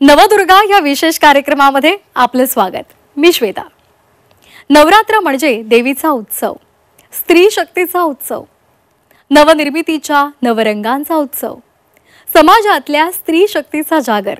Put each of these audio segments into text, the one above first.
नवदुर्गा या विशेष कार्यक्रमामध्ये आपलं स्वागत। मी श्वेता। नवरात्र म्हणजे देवीचा उत्सव, स्त्री शक्तीचा उत्सव, नवनिर्मितीच्या नवरंगांचा उत्सव, समाजातल्या स्त्री शक्तीचा जागर।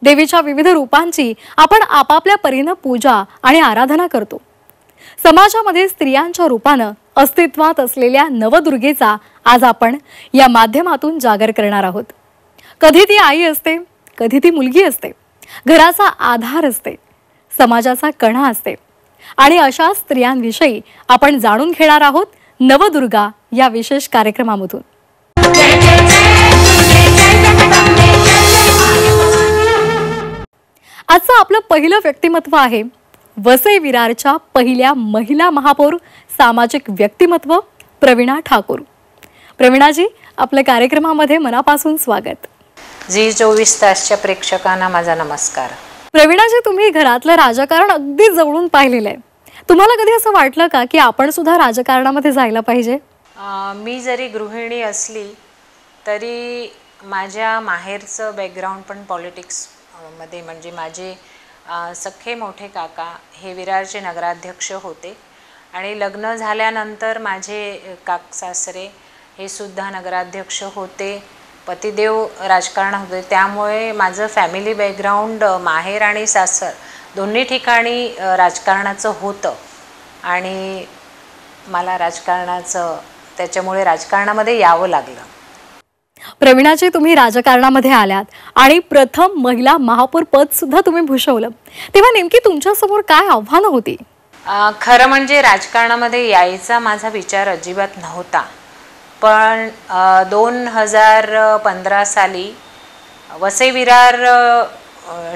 देवीच्या विविध रूपांची आपण आपापल्या परीने पूजा आणि आराधना करतो। समाजामध्ये स्त्रियांच्या रूपाने अस्तित्वात असलेल्या नवदुर्गेचा आज आपण या माध्यमातून जागर करणार आहोत। कधी ती आई असते, कधी ती मुलगी असते, घराचा आधार असते, समाजाचा कणा असते आणि अशा स्त्रियांविषयी आपण जाणून घेणार आहोत नवदुर्गा या विशेष कार्यक्रमामधून। आजचं आपलं पहिलं व्यक्तिमत्व आहे वसई विरारच्या पहिल्या महिला महापौर सामाजिक व्यक्तिमत्व प्रवीणा ठाकूर। प्रवीणाजी, आपल्या कार्यक्रमामध्ये मनापासून स्वागत। जी 24 तासच्या प्रेक्षकांना माझा नमस्कार। प्रवीणाजी, तुम्ही घरातलं राजकारण अगदी जवळून पाहिलेलं आहे। तुम्हाला कधी असं वाटलं का की आपण सुद्धा राजकारणामध्ये जायला पाहिजे? मी जरी गृहिणी असली तरी माझ्या माहेरचं बॅकग्राऊंड पण पॉलिटिक्स मध्ये, म्हणजे माझे सख्खे मोठे काका हे विरारचे नगराध्यक्ष होते आणि लग्न झाल्यानंतर माझे सासरे हे सुद्धा नगराध्यक्ष होते, पतिदेव राजकारणात होते। त्यामुळे माझं फॅमिली बॅकग्राऊंड माहेर आणि सासर दोन्ही ठिकाणी राजकारणाचं होतं आणि मला त्याच्यामुळे राजकारणामध्ये यावं लागलं। प्रवीणाजी, तुम्ही राजकारणामध्ये आल्यात आणि प्रथम महिला महापौर पद सुद्धा तुम्ही भूषवलं, तेव्हा नेमकी तुमच्या समोर काय आव्हानं होती? खरं म्हणजे राजकारणामध्ये यायचा माझा विचार अजिबात नव्हता, पण 2015 साली वसई विरार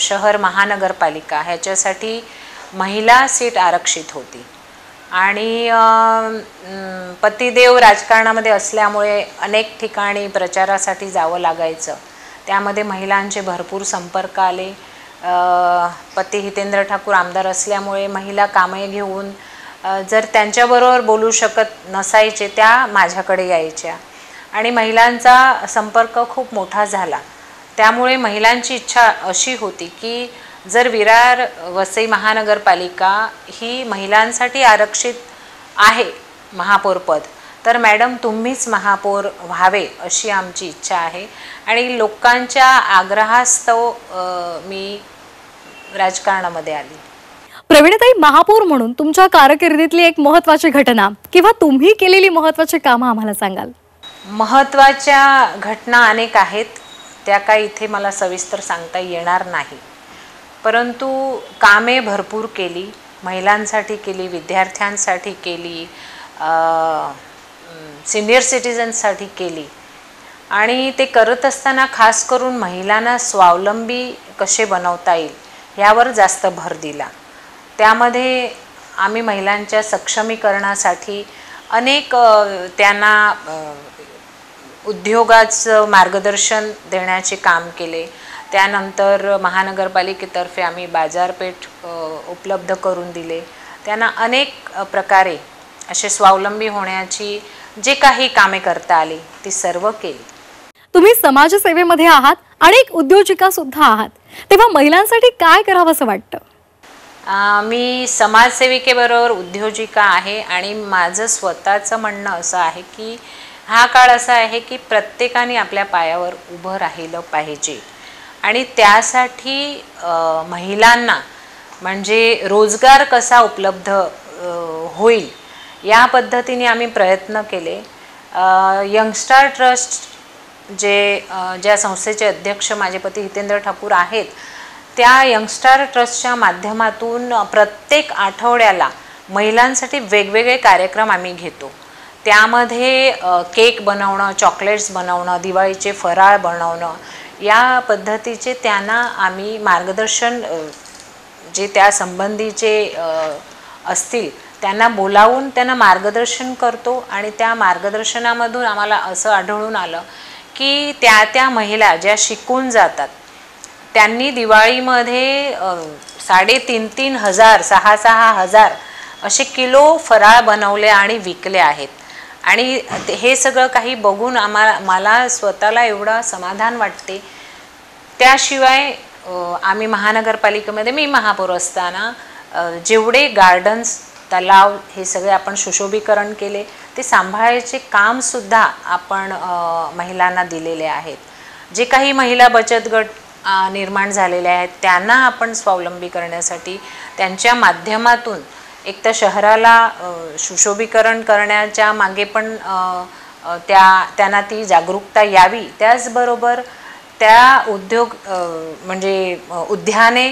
शहर महानगरपालिका ह्याच्यासाठी महिला सीट आरक्षित होती आणि पतिदेव राजकारणामध्ये असल्यामुळे अनेक ठिकाणी प्रचारासाठी जावं लागायचं। त्यामध्ये महिलांचे भरपूर संपर्क आले। पती हितेंद्र ठाकूर आमदार असल्यामुळे महिला कामे घेऊन जर त्यांच्याबरोबर बोलू शकत नसायचे त्या माझ्याकडे यायच्या आणि महिलांचा संपर्क खूप मोठा झाला। त्यामुळे महिलांची इच्छा अशी होती की जर विरार वसई महानगरपालिका ही महिलांसाठी आरक्षित आहे महापौरपद, तर मॅडम तुम्हीच महापौर व्हावे अशी आमची इच्छा आहे आणि लोकांच्या आग्रहास्तव मी राजकारणामध्ये आली। प्रवीणताई, महापौर म्हणून तुमच्या कारकिर्दीतली एक महत्त्वाची घटना किंवा तुम्ही केलेली महत्त्वाची कामं आम्हाला सांगाल? महत्त्वाच्या घटना अनेक आहेत, त्या काही इथे मला सविस्तर सांगता येणार नाही, परंतु कामे भरपूर केली, महिलांसाठी केली, विद्यार्थ्यांसाठी केली, सिनियर सिटीजन्ससाठी केली आणि ते करत असताना खास करून महिलांना स्वावलंबी कसे बनवता येईल यावर जास्त भर दिला। त्यामध्ये आम्ही महिलांच्या सक्षमीकरणासाठी अनेक त्यांना उद्योगाचं मार्गदर्शन देण्याचे काम केले। त्यानंतर महानगरपालिकेतर्फे आम्ही बाजारपेठ उपलब्ध करून दिले। त्यांना अनेक प्रकारे असे स्वावलंबी होण्याची जे काही कामे करता आली ती सर्व केली। तुम्ही समाजसेवेमध्ये आहात आणि एक उद्योजिका सुद्धा आहात, तेव्हा महिलांसाठी काय करावं असं वाटतं? मी समाजसेविकेबरोबर उद्योजिका आहे आणि माझं स्वतःचं म्हणणं असं आहे की हा काळ असा आहे की प्रत्येकाने आपल्या पायावर उभं राहिलं पाहिजे आणि त्यासाठी महिलांना म्हणजे रोजगार कसा उपलब्ध होईल या पद्धतीने आम्ही प्रयत्न केले। यंगस्टार ट्रस्ट ज्या संस्थेचे अध्यक्ष माझे पती हितेंद्र ठाकूर आहेत, त्या यंगस्टार ट्रस्टच्या माध्यमातून प्रत्येक आठवड्याला महिलांसाठी वेगवेगळे कार्यक्रम आम्ही घेतो। त्यामध्ये केक बनवणं, चॉकलेट्स बनवणं, दिवाळीचे फराळ बनवणं या पद्धतीचे त्यांना आम्ही मार्गदर्शन जे त्या संबंधीचे असतील त्यांना बोलावून त्यांना मार्गदर्शन करतो आणि त्या मार्गदर्शनामधून आम्हाला असं आढळून आलं की त्या महिला ज्या शिकून जातात त्यांनी दिवाळीमध्ये 3,500 6,000 असे किलो फराळ बनवले आणि विकले आहेत आणि हे सगळं काही बघून मला स्वतःला एवढा समाधान वाटते। त्याशिवाय आम्ही महानगरपालिकेमध्ये मी महापौर असताना जेवढे गार्डन्स तलाव हे सगळे आपण सुशोभीकरण केले, ते सांभाळायचे कामसुद्धा आपण महिलांना दिलेले आहेत. जे काही महिला बचत गट निर्माण झालेले आहेत त्यांना आपण स्वावलंबी करण्यासाठी त्यांच्या माध्यमातून एक तर शहराला सुशोभीकरण करण्याच्या मागे पण त्यांना ती जागरूकता यावी, त्याचबरोबर त्या उद्योग म्हणजे उद्याने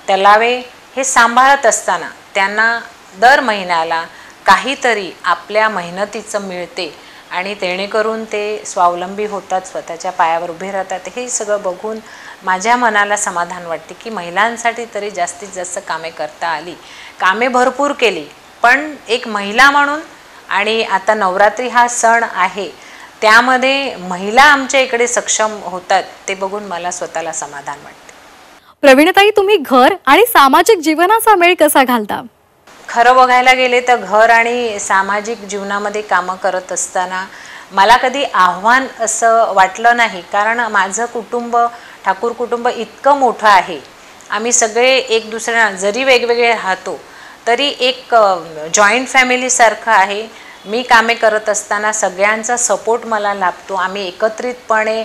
तलावे हे सांभाळत असताना त्यांना दर महिन्याला काहीतरी आपल्या मेहनतीचं मिळते आणि जेणेकरून ते स्वावलंबी होतात, स्वतःच्या पायावर उभे राहतात. हे सगळं बघून माझ्या मनाला समाधान वाटते की महिलांसाठी तरी जास्तीत जास्त कामे करता आली. कामे भरपूर केली, पण एक महिला म्हणून आणि आता नवरात्री हा सण आहे त्यामध्ये महिला आमच्या इकडे सक्षम होतात ते बघून मला स्वतःला समाधान वाटते. प्रवीणताई, तुम्ही घर आणि सामाजिक जीवनाचा मेळ कसा घालता? खरं बघायला गेले तर घर आणि सामाजिक जीवनामध्ये कामं करत असताना मला कधी आव्हान असं वाटलं नाही, कारण माझं कुटुंब ठाकूर कुटुंब इतकं मोठं आहे. आम्ही सगळे एक दुसऱ्यांना जरी वेगवेगळे राहतो तरी एक जॉईंट फॅमिलीसारखं आहे. मी कामे करत असताना सगळ्यांचा सपोर्ट मला लाभतो. आम्ही एकत्रितपणे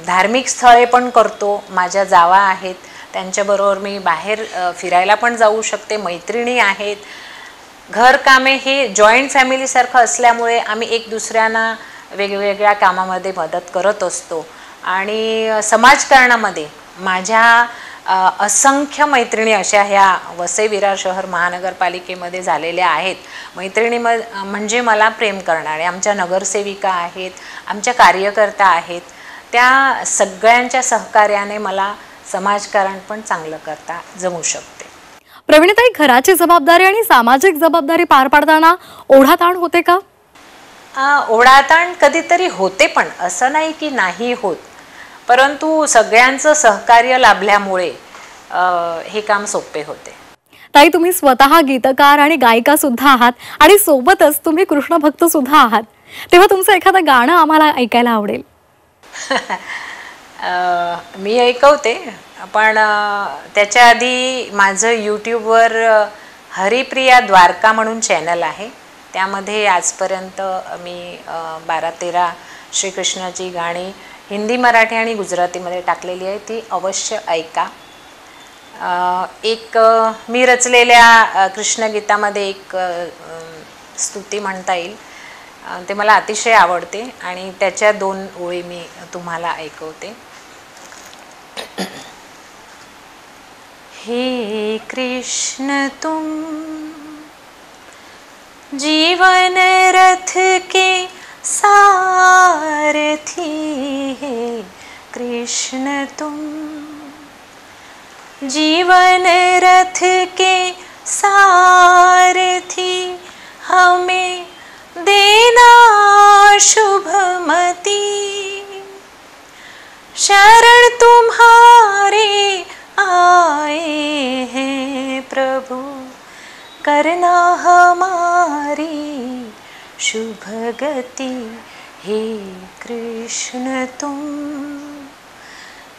धार्मिक स्थळे पण करतो. माझ्या जावा आहेत, त्यांच्याबरोबर मी बाहेर फिरायला पण जाऊ शकते. मैत्रिणी आहेत. घरकामे हे जॉईंट फॅमिलीसारखं असल्यामुळे आम्ही एक दुसऱ्यांना वेगवेगळ्या कामामध्ये मदत करत असतो. आणि समाजकारणामध्ये माझ्या असंख्य मैत्रिणी अशा ह्या वसई विरार शहर महानगरपालिकेमध्ये झालेल्या आहेत. मैत्रिणी म्हणजे मला प्रेम करणारे आमच्या नगरसेविका आहेत, आमच्या कार्यकर्ता आहेत. त्या सगळ्यांच्या सहकार्याने मला समाजकारण पण चांगलं करता जमू शकते. प्रवीणताई, घराची जबाबदारी आणि सामाजिक जबाबदारी पार पाडताना ओढाताण होते का? ओढाताण कधीतरी होते, पण असं नाही की नाही होत. परंतु सगळ्यांचं सहकार्य लाभल्यामुळे हे काम सोपे होते. ताई, तुम्ही स्वतः गीतकार आणि गायिका सुद्धा आहात आणि सोबतच तुम्ही कृष्ण भक्त सुद्धा आहात, तेव्हा तुमचं एखादं गाणं आम्हाला ऐकायला आवडेल. मी ऐकवते, पण त्याच्या आधी माझं यूट्यूबवर हरिप्रिया द्वारका म्हणून चॅनल आहे. त्यामध्ये आजपर्यंत मी 12-13 श्रीकृष्णाची गाणी हिंदी, मराठी आणि गुजरातीमध्ये टाकलेली आहे. ती अवश्य ऐका. एक मी रचलेल्या कृष्णगीतामध्ये एक स्तुती म्हणता येईल, ते मला अतिशय आवडते आणि त्याच्या 2 ओळी मी तुम्हाला ऐकवते. हे कृष्ण तुम जीवन रथ के सारथी, हे कृष्ण तुम जीवन रथ के सारथी, हमें देना शुभमति, शरण तुम्हारे आए हैं प्रभु, करना हमारी शुभ गति, हे कृष्ण तुम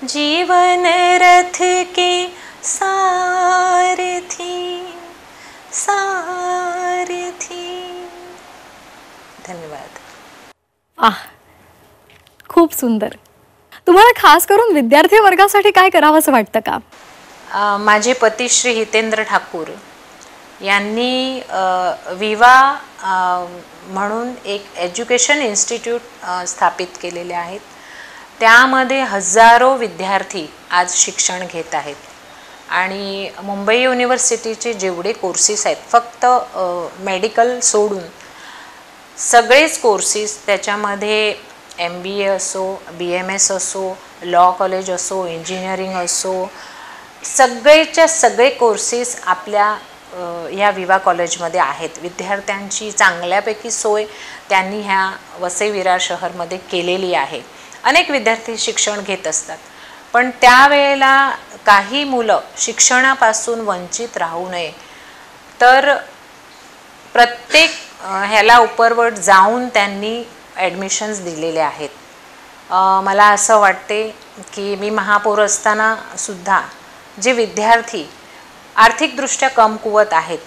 जीवन रथ के सारथी सारथी. धन्यवाद. खूप सुंदर. तुम्हाला खास करून विद्यार्थी वर्गासाठी काय करावंसं वाटतं का? माझे पती श्री हितेंद्र ठाकूर यांनी विवा म्हणून एक एज्युकेशन इन्स्टिट्यूट स्थापित केलेले आहेत. त्यामध्ये हजारो विद्यार्थी आज शिक्षण घेत आहेत आणि मुंबई युनिव्हर्सिटीचे जेवढे कोर्सेस आहेत, फक्त मेडिकल सोडून सगळेच कोर्सेस, त्याच्यामध्ये MBA असो, BMS असो, लॉ कॉलेज असो, इंजिनिअरिंग असो, सगळेच्या सगळे कोर्सेस आपल्या ह्या विवा कॉलेजमध्ये आहेत. विद्यार्थ्यांची चांगल्यापैकी सोय त्यांनी ह्या वसई विरार शहरमध्ये केलेली आहे. अनेक विद्यार्थी शिक्षण घेत असतात, पण त्यावेळेला काही मुलं शिक्षणापासून वंचित राहू नये तर प्रत्येक ह्याला उपरवर जाऊन त्यांनी ॲडमिशन्स दिलेले आहेत. मला असं वाटते की मी महापौर असताना सुद्धा जे विद्यार्थी आर्थिकदृष्ट्या कमकुवत आहेत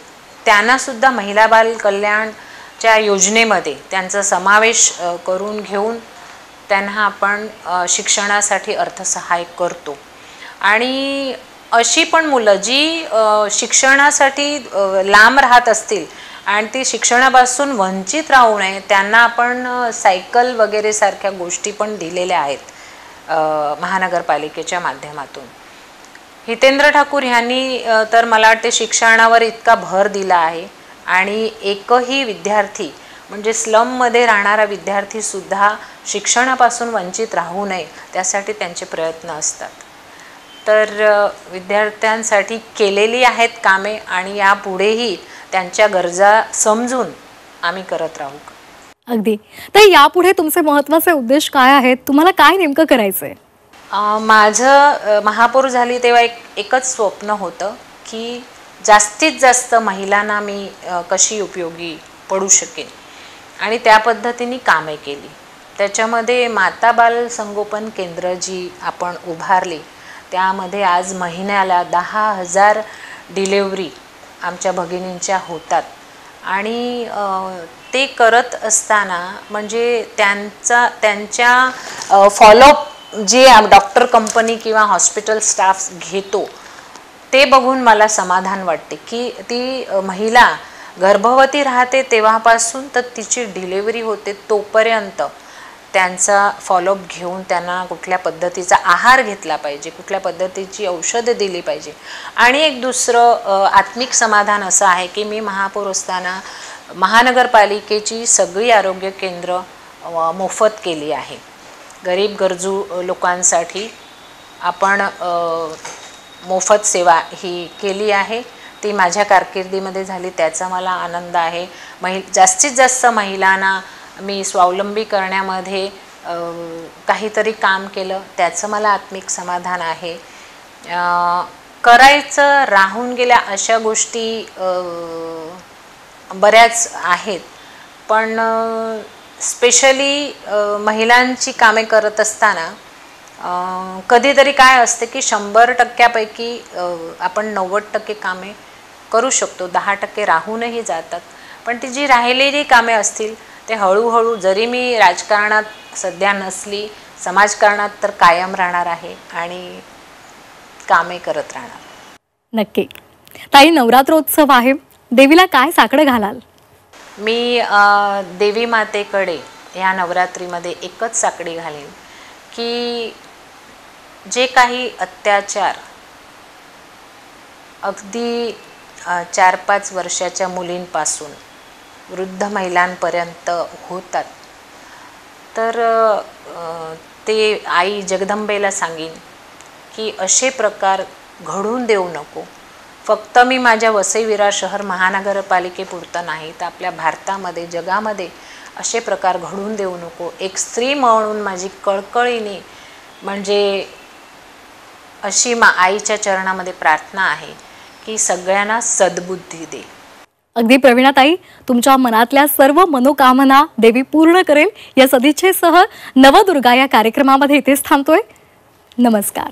त्यांनासुद्धा महिला बाल कल्याणच्या योजनेमध्ये त्यांचा समावेश करून घेऊन त्यांना आपण शिक्षणासाठी अर्थसहाय्य करतो. आणि अशी पण मुलं जी शिक्षणासाठी लांब राहत असतील आणि ती शिक्षणापासून वंचित राहू नये त्यांना आपण सायकल वगैरे सारख्या गोष्टी पण दिलेल्या आहेत महानगरपालिकेच्या माध्यमातून. हितेंद्र ठाकूर यांनी तर मला वाटते शिक्षणावर इतका भर दिला आहे आणि एकही विद्यार्थी म्हणजे स्लममध्ये राहणारा विद्यार्थीसुद्धा शिक्षणापासून वंचित राहू नये त्यासाठी त्यांचे प्रयत्न असतात. तर विद्यार्थ्यांसाठी केलेली आहेत कामे आणि यापुढेही त्यांच्या गरजा समजून आम्ही करत राहू. अगदी. तर यापुढे तुमचे महत्त्वाचे उद्देश काय आहेत? तुम्हाला काय नेमकं करायचंय? माझं महापौर झाली तेव्हा एकच स्वप्न होतं की जास्तीत जास्त महिलांना मी कशी उपयोगी पडू शकेन आणि त्या पद्धतीने कामे केली. त्याच्यामध्ये माता बाल संगोपन केंद्र जी आपण उभारली त्यामध्ये आज महिन्याला 10,000 डिलेवरी आमच्या भगिनींच्या होतात. आणि ते करत असताना म्हणजे त्यांच्या फॉलोअप जे डॉक्टर कंपनी किंवा हॉस्पिटल स्टाफ घेतो ते बघून मला समाधान वाटते की ती महिला गर्भवती राहते तेव्हापासून तर तिची डिलेवरी होते तोपर्यंत त्यांचा फॉलोअप घेऊन त्यांना कुठल्या पद्धतीचा आहार घेतला पाहिजे, कुठल्या पद्धतीची औषधं दिली पाहिजे. आणि एक दुसरं आत्मिक समाधान असं आहे की मी महापौर असताना महानगरपालिकेची सगळी आरोग्य केंद्र मोफत केली आहे. गरीब गरजू लोकांसाठी आपण मोफत सेवा ही केली आहे. ती माझ्या कारकिर्दीमध्ये झाली त्याचा मला आनंद आहे. जास्तीत जास्त महिलांना मी स्वावलंबी करण्यामध्ये काहीतरी काम केलं त्याचं मला आत्मिक समाधान आहे. करायचं राहून गेल्या अशा गोष्टी बऱ्याच आहेत पण स्पेशली महिलांची कामे करत असताना कधीतरी काय असते की 100%पैकी आपण 90% कामे करू शकतो, 10% राहूनही जातात. पण ती जी राहिलेली कामे असतील ते हळूहळू जरी मी राजकारणात सध्या नसली समाजकारणात तर कायम राहणार आहे आणि कामे करत राहणार. नक्की. ताई, नवरात्रोत्सव आहे, देवीला काय साकडं घालाल? मी देवी मातेकडे या नवरात्रीमध्ये एकच साकडी घालेन की जे काही अत्याचार अगदी 4-5 वर्षाच्या मुलींपासून वृद्ध महिलांपर्यंत होतात तर ते आई जगदंबेला सांगीन की असे प्रकार घडून देऊ नको. फक्त मी माझ्या वसई विरार शहर महानगरपालिकेपुरतं नाही तर आपल्या भारतामध्ये जगामध्ये असे प्रकार घडून देऊ नको. एक स्त्री म्हणून माझी कळकळीने म्हणजे अशी आईच्या चरणामध्ये प्रार्थना आहे की सगळ्यांना सद्बुद्धी दे. अगदी प्रवीणाताई, तुमच्या मनातल्या सर्व मनोकामना देवी पूर्ण करेल या सदिच्छेसह नवदुर्गा या कार्यक्रमामध्ये इथेच थांबतोय. नमस्कार.